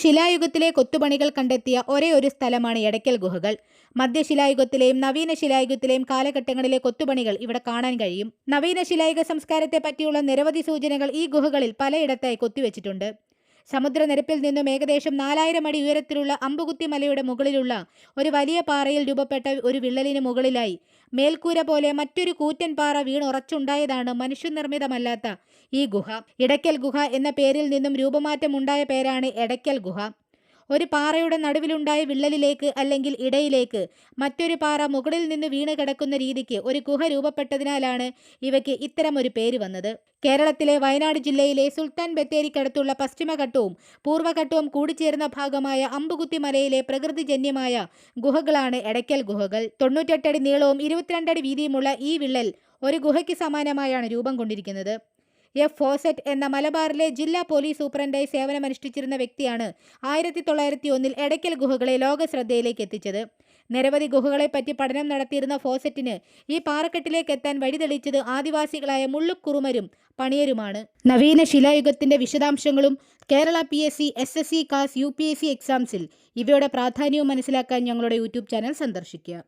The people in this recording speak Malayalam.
ശിലായുഗത്തിലെ കൊത്തുപണികൾ കണ്ടെത്തിയ ഒരേ ഒരു സ്ഥലമാണ് എടയ്ക്കൽ ഗുഹകൾ. മധ്യശിലായുഗത്തിലെയും നവീന ശിലായുഗത്തിലെയും കാലഘട്ടങ്ങളിലെ കൊത്തുപണികൾ ഇവിടെ കാണാൻ കഴിയും. നവീന ശിലായുഗ സംസ്കാരത്തെ പറ്റിയുള്ള നിരവധി സൂചനകൾ ഈ ഗുഹകളിൽ പലയിടത്തായി കൊത്തിവെച്ചിട്ടുണ്ട്. സമുദ്രനിരപ്പിൽ നിന്നും ഏകദേശം 4000 അടി ഉയരത്തിലുള്ള അമ്പുകുത്തി മലയുടെ മുകളിലുള്ള ഒരു വലിയ പാറയിൽ രൂപപ്പെട്ട ഒരു വിള്ളലിന് മുകളിലായി മേൽക്കൂര പോലെ മറ്റൊരു കൂറ്റൻ പാറ വീണുറച്ചുണ്ടായതാണ് മനുഷ്യനിർമ്മിതമല്ലാത്ത ഈ ഗുഹ. ഇടയ്ക്കൽ ഗുഹ എന്ന പേരിൽ നിന്നും രൂപമാറ്റമുണ്ടായ പേരാണ് എടയ്ക്കൽ ഗുഹ. ഒരു പാറയുടെ നടുവിലുണ്ടായ വിള്ളലിലേക്ക് അല്ലെങ്കിൽ ഇടയിലേക്ക് മറ്റൊരു പാറ മുകളിൽ നിന്ന് വീണ് കിടക്കുന്ന രീതിക്ക് ഒരു ഗുഹ രൂപപ്പെട്ടതിനാലാണ് ഇവയ്ക്ക് ഇത്തരം ഒരു പേര് വന്നത്. കേരളത്തിലെ വയനാട് ജില്ലയിലെ സുൽത്താൻ ബത്തേരിക്കടുത്തുള്ള പശ്ചിമഘട്ടവും പൂർവ്വഘട്ടവും കൂടിച്ചേർന്ന ഭാഗമായ അമ്പുകുത്തി മലയിലെ പ്രകൃതിജന്യമായ ഗുഹകളാണ് എടയ്ക്കൽ ഗുഹകൾ. 98 അടി നീളവും 22 അടി വീതിയുമുള്ള ഈ വിള്ളൽ ഒരു ഗുഹയ്ക്ക് സമാനമായാണ് രൂപം കൊണ്ടിരിക്കുന്നത്. എഫ് ഫോസറ്റ് എന്ന മലബാറിലെ ജില്ലാ പോലീസ് സൂപ്രണ്ടായി സേവനമനുഷ്ഠിച്ചിരുന്ന വ്യക്തിയാണ് 1901 എടയ്ക്കൽ ഗുഹകളെ ലോക ശ്രദ്ധയിലേക്ക് എത്തിച്ചത്. നിരവധി ഗുഹകളെപ്പറ്റി പഠനം നടത്തിയിരുന്ന ഫോസറ്റിന് ഈ പാറക്കെട്ടിലേക്ക് എത്താൻ വഴിതെളിച്ചത് ആദിവാസികളായ മുള്ളുക്കുറുമരും പണിയരുമാണ്. നവീന ശിലായുഗത്തിന്റെ വിശദാംശങ്ങളും Kerala PSC, SSC, CAS, UPSC എക്സാംസിൽ ഇവയുടെ പ്രാധാന്യവും മനസ്സിലാക്കാൻ ഞങ്ങളുടെ യൂട്യൂബ് ചാനൽ സന്ദർശിക്കുക.